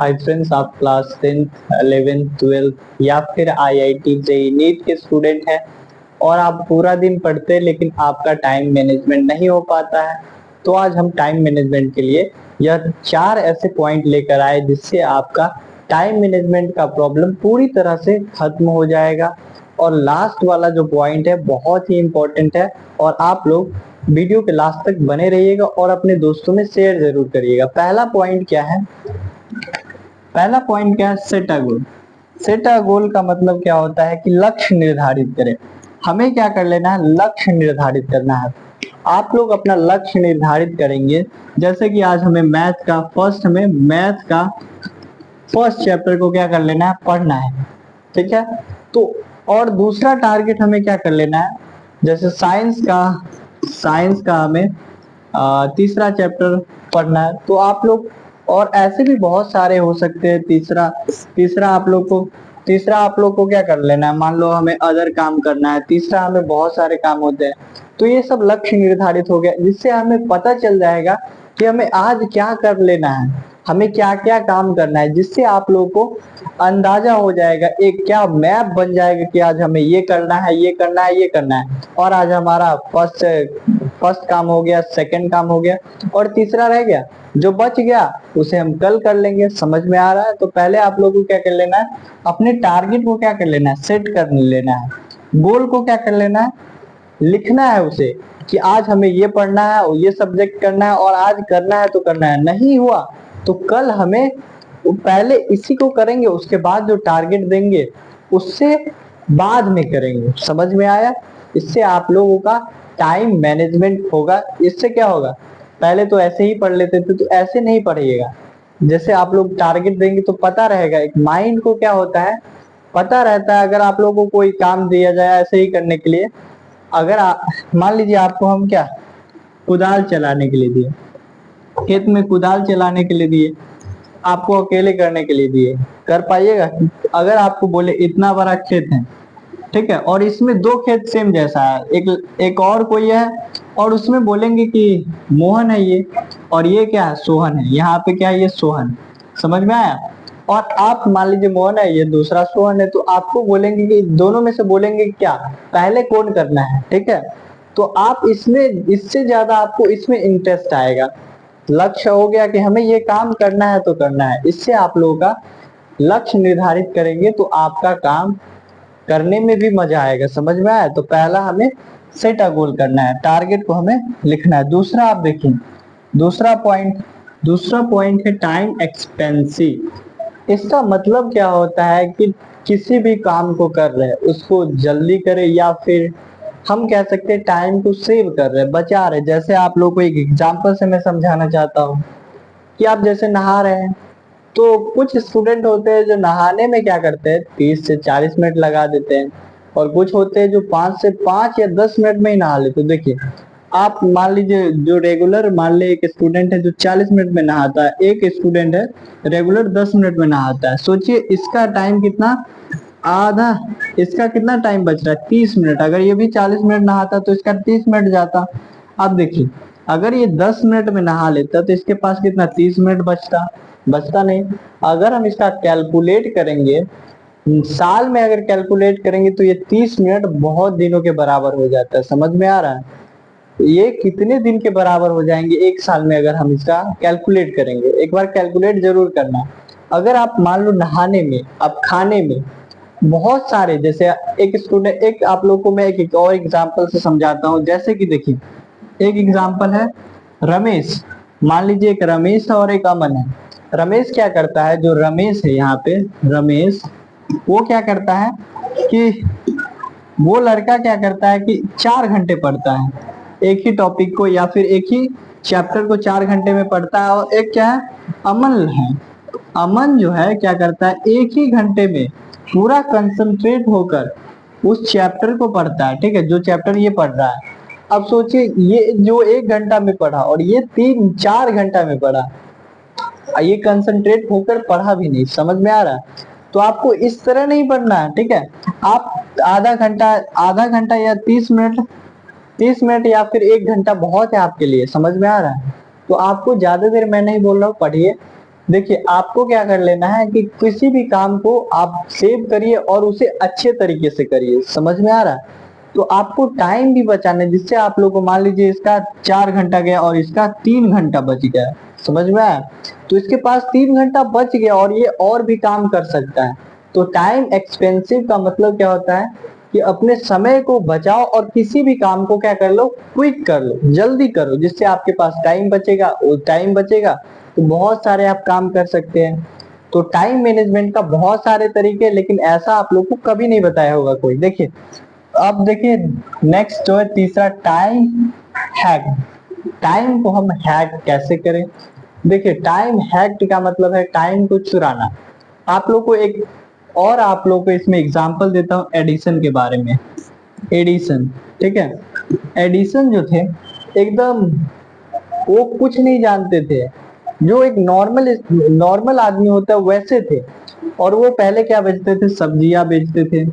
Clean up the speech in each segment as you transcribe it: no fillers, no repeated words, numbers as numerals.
Hi friends, आप class 10th 11th 12th या फिर आईआईटी जेईई नीट के स्टूडेंट हैं और आप पूरा दिन पढ़ते हैं लेकिन आपका टाइम मैनेजमेंट नहीं हो पाता है। तो आज हम टाइम मैनेजमेंट के लिए यह 4 ऐसे पॉइंट लेकर आए जिससे आपका टाइम मैनेजमेंट का प्रॉब्लम पूरी तरह से खत्म हो जाएगा। और लास्ट वाला जो पॉइंट है बहुत ही इंपॉर्टेंट है और आप लोग वीडियो के लास्ट तक बने रहिएगा और अपने दोस्तों में शेयर जरूर करिएगा। पहला पॉइंट क्या है? सेट अ गोल। सेट अ गोल का मतलब क्या होता है कि लक्ष्य निर्धारित करें। हमें क्या कर लेना है? लक्ष्य निर्धारित करना है। आप लोग अपना लक्ष्य निर्धारित करेंगे, जैसे कि आज हमें मैथ का फर्स्ट चैप्टर को क्या कर लेना है? पढ़ना है, ठीक है। तो और दूसरा टारगेट हमें क्या कर लेना है? जैसे साइंस का हमें तीसरा चैप्टर पढ़ना है। तो आप लोग और ऐसे भी बहुत सारे हो सकते हैं। तीसरा आप लोग को क्या कर लेना है? मान लो हमें अदर काम करना है, तीसरा हमें बहुत सारे काम होते हैं। तो ये सब लक्ष्य निर्धारित हो गया, जिससे हमें पता चल जाएगा कि हमें आज क्या कर लेना है, हमें क्या क्या काम करना है, जिससे आप लोगों को अंदाजा हो जाएगा, एक क्या मैप बन जाएगा कि आज हमें ये करना है, ये करना है, ये करना है। और आज हमारा फर्स्ट काम हो गया, सेकंड काम हो गया और तीसरा रह गया। जो बच गया उसे हम कल कर लेंगे। समझ में आ रहा है? तो पहले आप लोगों को क्या कर लेना है? अपने टारगेट को क्या कर लेना है? सेट कर लेना है। गोल को क्या कर लेना है? लिखना है उसे कि आज हमें ये पढ़ना है और ये सब्जेक्ट करना है और आज करना है तो करना है। नहीं हुआ तो कल हमें पहले इसी को करेंगे, उसके बाद जो टारगेट देंगे उससे बाद में करेंगे। समझ में आया? इससे आप लोगों का टाइम मैनेजमेंट होगा। इससे क्या होगा? पहले तो ऐसे ही पढ़ लेते थे, तो ऐसे नहीं पढ़िएगा। जैसे आप लोग टारगेट देंगे तो पता रहेगा, एक माइंड को क्या होता है, पता रहता है। अगर आप लोगों को कोई काम दिया जाए ऐसे ही करने के लिए, अगर मान लीजिए आपको हम क्या कुदाल चलाने के लिए दिए, खेत में कुदाल चलाने के लिए दिए, आपको अकेले करने के लिए दिए, कर पाइएगा? अगर आपको बोले इतना बड़ा खेत है, ठीक है, और इसमें 2 खेत सेम जैसा है, एक और कोई है, और उसमें बोलेंगे कि मोहन है ये और ये क्या है? सोहन है। यहाँ पे क्या है? ये सोहन। समझ में आया? और आप मान लीजिए मोहन है, ये दूसरा सोहन है, तो आपको बोलेंगे कि दोनों में से बोलेंगे क्या पहले कौन करना है, ठीक है। तो आप इससे ज्यादा आपको इसमें इंटरेस्ट आएगा। लक्ष्य हो गया कि हमें ये काम करना है तो करना है। इससे आप लोगों का लक्ष्य निर्धारित करेंगे तो आपका काम करने में भी मजा आएगा। समझ में आया? तो पहला हमें सेट अ गोल करना है, टारगेट को हमें लिखना है। दूसरा आप देखिए, दूसरा पॉइंट है टाइम एक्सपेंसी। इसका मतलब क्या होता है कि किसी भी काम को कर रहे हैं उसको जल्दी करें, या फिर हम कह सकते हैं टाइम को सेव कर रहे हैं, बचा रहे। जैसे आप लोग को एक एग्जांपल से मैं समझाना चाहता हूँ कि आप जैसे नहा रहे हैं, तो कुछ स्टूडेंट होते हैं जो नहाने में क्या करते हैं 30 से 40 मिनट लगा देते हैं, और कुछ होते हैं जो 5 या 10 मिनट में ही नहा लेते हैं। देखिए, आप मान लीजिए जो रेगुलर, मान ले एक स्टूडेंट है जो 40 मिनट में नहाता है, एक स्टूडेंट है रेगुलर 10 मिनट में नहाता है। सोचिए इसका टाइम कितना, आधा, इसका कितना टाइम बच रहा है? 30 मिनट। अगर ये भी 40 मिनट नहाता तो इसका 30 मिनट जाता। अब देखिए, अगर ये 10 मिनट में नहा लेता तो इसके पास कितना 30 मिनट बचता नहीं। अगर हम इसका कैलकुलेट करेंगे, साल में अगर कैलकुलेट करेंगे तो ये 30 मिनट बहुत दिनों के बराबर हो जाता है। समझ में आ रहा है? ये कितने दिन के बराबर हो जाएंगे एक साल में अगर हम इसका कैलकुलेट करेंगे। एक बार कैलकुलेट जरूर करना। अगर आप मान लो नहाने में, अब खाने में बहुत सारे, जैसे एक स्टूडेंट, एक आप लोग को मैं एक और एग्जांपल से समझाता हूँ। जैसे कि देखिए, एक एग्जांपल है रमेश। मान लीजिए एक रमेश और एक अमन है। रमेश क्या करता है, जो रमेश है यहाँ पे, रमेश वो क्या करता है कि वो लड़का क्या करता है कि 4 घंटे पढ़ता है एक ही टॉपिक को, या फिर एक ही चैप्टर को 4 घंटे में पढ़ता है। और एक क्या है, अमन है। अमन जो है क्या करता है, एक ही घंटे में पूरा कंसंट्रेट होकर उस चैप्टर को पढ़ता है, ठीक है, जो चैप्टर ये पढ़ रहा है। अब सोचिए, ये जो 1 घंटा में पढ़ा और ये 3-4 घंटा में पढ़ा, ये कंसंट्रेट होकर पढ़ा भी नहीं। समझ में आ रहा है? तो आपको इस तरह नहीं पढ़ना है, ठीक है। आप आधा घंटा या 30 मिनट या फिर 1 घंटा बहुत है आपके लिए। समझ में आ रहा है? तो आपको ज्यादा देर मैं नहीं बोल रहा हूँ, पढ़िए, देखिए आपको क्या कर लेना है कि किसी भी काम को आप सेव करिए और उसे अच्छे तरीके से करिए, समझ में आ रहा है। तो आपको टाइम भी बचाना है, जिससे आप लोग को मान लीजिए इसका 4 घंटा गया और इसका 3 घंटा बच गया, समझ में आया। तो इसके पास 3 घंटा बच गया और ये और भी काम कर सकता है। तो टाइम एक्सपेंसिव का मतलब क्या होता है कि अपने समय को बचाओ और किसी भी काम को क्या कर लो, क्विक कर लो, जल्दी करो, जिससे आपके पास टाइम बचेगा। और टाइम बचेगा तो बहुत सारे आप काम कर सकते हैं। तो टाइम मैनेजमेंट का बहुत सारे तरीके हैं, लेकिन ऐसा आप लोग को कभी नहीं बताया होगा कोई। देखिए अब देखिए नेक्स्ट जो है तीसरा, टाइम हैक। टाइम को हम हैक कैसे करें? देखिए टाइम हैक का मतलब है टाइम को चुराना। आप लोग को एक और आप लोग को इसमें एग्जांपल देता हूँ एडिसन के बारे में। एडिसन, ठीक है, एडिसन जो थे एकदम वो कुछ नहीं जानते थे, जो एक नॉर्मल नॉर्मल आदमी होता है वैसे थे। और वो पहले क्या बेचते थे, सब्जियां बेचते थे।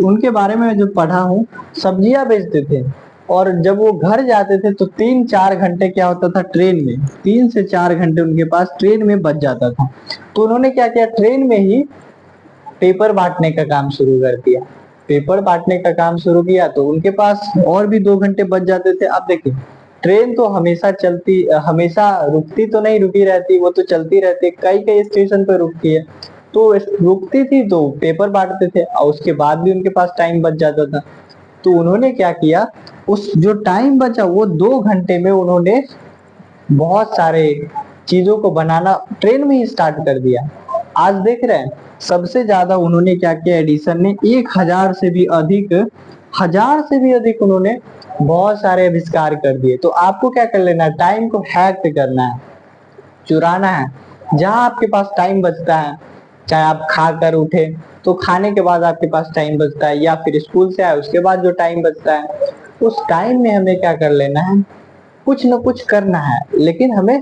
उनके बारे में जो पढ़ा हूँ, सब्जियां बेचते थे। और जब वो घर जाते थे तो 3-4 घंटे क्या होता था, ट्रेन में 3 से 4 घंटे उनके पास ट्रेन में बच जाता था। तो उन्होंने क्या किया, ट्रेन में ही पेपर बांटने का काम शुरू कर दिया। पेपर बांटने का काम शुरू किया तो उनके पास और भी 2 घंटे बच जाते थे। अब देखिए ट्रेन तो हमेशा चलती, हमेशा रुकती तो नहीं, रुकी रहती, वो तो चलती रहती, कई कई स्टेशन पर रुकती है। तो रुकती थी तो पेपर बांटते थे और उसके बाद भी उनके पास टाइम बच जाता था। तो उन्होंने क्या किया, उस जो टाइम बचा वो 2 घंटे में उन्होंने बहुत सारे चीजों को बनाना ट्रेन में ही स्टार्ट कर दिया। आज देख रहे हैं सबसे ज्यादा उन्होंने क्या किया, एडिसन ने 1000 से भी अधिक, 1000 से भी अधिक उन्होंने बहुत सारे आविष्कार कर दिए। तो आपको क्या कर लेना है, टाइम को हैक करना है, चुराना है। जहां आपके पास टाइम बचता है, चाहे आप खा कर उठे तो खाने के बाद आपके पास टाइम बचता है, या फिर स्कूल से आए उसके बाद जो टाइम बचता है, उस टाइम में हमें क्या कर लेना है, कुछ न कुछ करना है। लेकिन हमें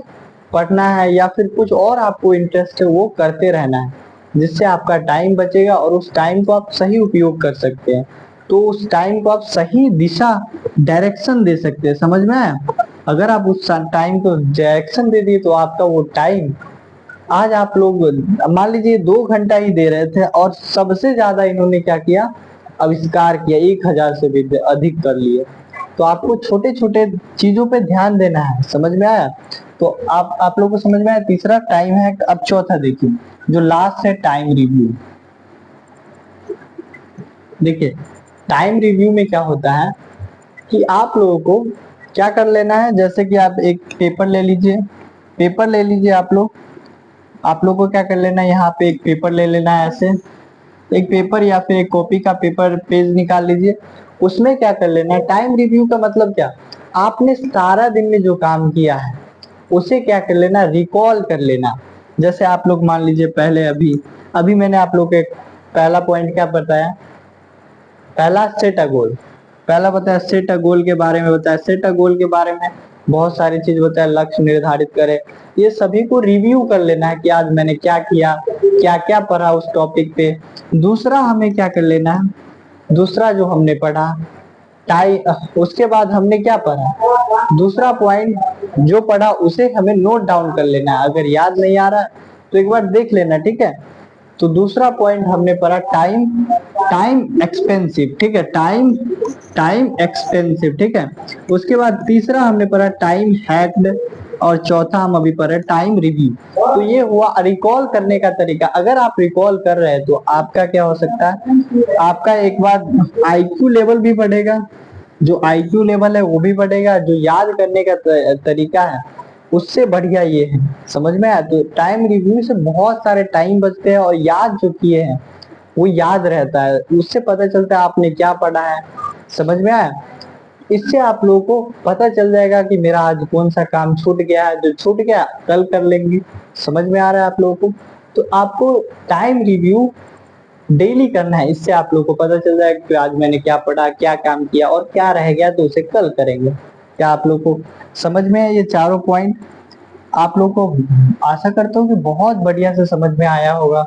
पढ़ना है या फिर कुछ और आपको इंटरेस्ट है वो करते रहना है, जिससे आपका टाइम बचेगा और उस टाइम को आप सही उपयोग कर सकते हैं। तो उस टाइम को आप सही दिशा, डायरेक्शन दे सकते हैं, समझ में आया। अगर आप उस टाइम को डायरेक्शन दे दिए तो आपका वो टाइम, आज आप लोग मान लीजिए 2 घंटा ही दे रहे थे और सबसे ज्यादा इन्होंने क्या किया, आविष्कार किया, 1000 से भी अधिक कर लिए। तो आपको छोटे छोटे चीजों पे ध्यान देना है, समझ में आया। तो आप लोग को समझ में आया तीसरा टाइम है। अब चौथा देखिए, जो लास्ट है टाइम रिव्यू। देखिए टाइम रिव्यू में क्या होता है कि आप लोगों को क्या कर लेना है, जैसे कि आप एक पेपर ले लीजिए, पेपर ले लीजिए आप लोग को क्या कर लेना है, यहाँ पे एक पेपर ले लेना है, ऐसे एक पेपर या फिर एक कॉपी का पेपर पेज निकाल लीजिए। उसमें क्या कर लेना है, टाइम रिव्यू का मतलब क्या, आपने सारा दिन में जो काम किया है उसे क्या कर लेना, रिकॉल कर लेना। जैसे आप लोग मान लीजिए पहले अभी अभी मैंने आप लोग को एक पहला पॉइंट क्या बताया, पहला सेट अ गोल, पहला बताया सेट अ गोल के बारे में बताया। सेट अ गोल के बारे में बहुत सारी चीज बताया, लक्ष्य निर्धारित करे, ये सभी को रिव्यू कर लेना है कि आज मैंने क्या किया, क्या क्या पढ़ा उस टॉपिक पे। दूसरा हमें क्या कर लेना है, दूसरा जो हमने पढ़ा उसके बाद हमने क्या पढ़ा, दूसरा पॉइंट जो पढ़ा उसे हमें नोट डाउन कर लेना है। अगर याद नहीं आ रहा है तो एक बार देख लेना, ठीक है। तो दूसरा पॉइंट हमने पढ़ा टाइम, टाइम एक्सपेंसिव, ठीक है, टाइम टाइम एक्सपेंसिव, ठीक है। उसके बाद तीसरा हमने पढ़ा टाइम हैक्ड, और चौथा हम अभी पढ़े टाइम रिव्यू। तो ये हुआ रिकॉल करने का तरीका। अगर आप रिकॉल कर रहे हैं तो आपका क्या हो सकता है, आपका एक बार आईक्यू लेवल भी बढ़ेगा, जो आईक्यू लेवल है वो भी बढ़ेगा, जो याद करने का तरीका है उससे बढ़िया ये है, समझ में आया। तो टाइम रिव्यू से बहुत सारे टाइम बचते हैं और याद जो किए हैं वो याद रहता है, उससे पता चलता है आपने क्या पढ़ा है, समझ में आया। इससे आप लोगों को पता चल जाएगा कि मेरा आज कौन सा काम छूट गया है, जो छूट गया कल कर लेंगे, समझ में आ रहा है आप लोगों को। तो आपको टाइम रिव्यू डेली करना है, इससे आप लोगों को पता चल जाएगा कि आज मैंने क्या पढ़ा, क्या काम किया और क्या रह गया तो उसे कल करेंगे। क्या आप लोग को समझ में है ये चारों पॉइंट? आप लोग को आशा करता हूँ कि बहुत बढ़िया से समझ में आया होगा,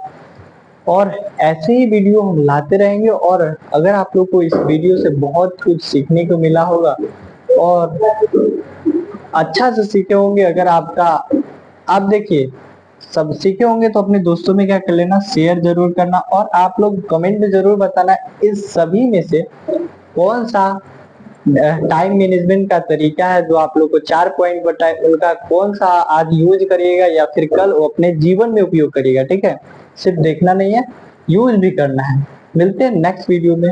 और ऐसे ही वीडियो हम लाते रहेंगे। और अगर आप लोग को इस वीडियो से बहुत कुछ सीखने को मिला होगा और अच्छा से सीखे होंगे, अगर आपका, आप देखिए सब सीखे होंगे तो अपने दोस्तों में क्या कर लेना, शेयर जरूर करना। और आप लोग कमेंट में जरूर बताना इस सभी में से कौन सा टाइम मैनेजमेंट का तरीका है जो आप लोग को 4 पॉइंट बताए, उनका कौन सा आज यूज करिएगा या फिर कल वो अपने जीवन में उपयोग करिएगा। ठीक है, सिर्फ देखना नहीं है, यूज भी करना है। मिलते हैं नेक्स्ट वीडियो में।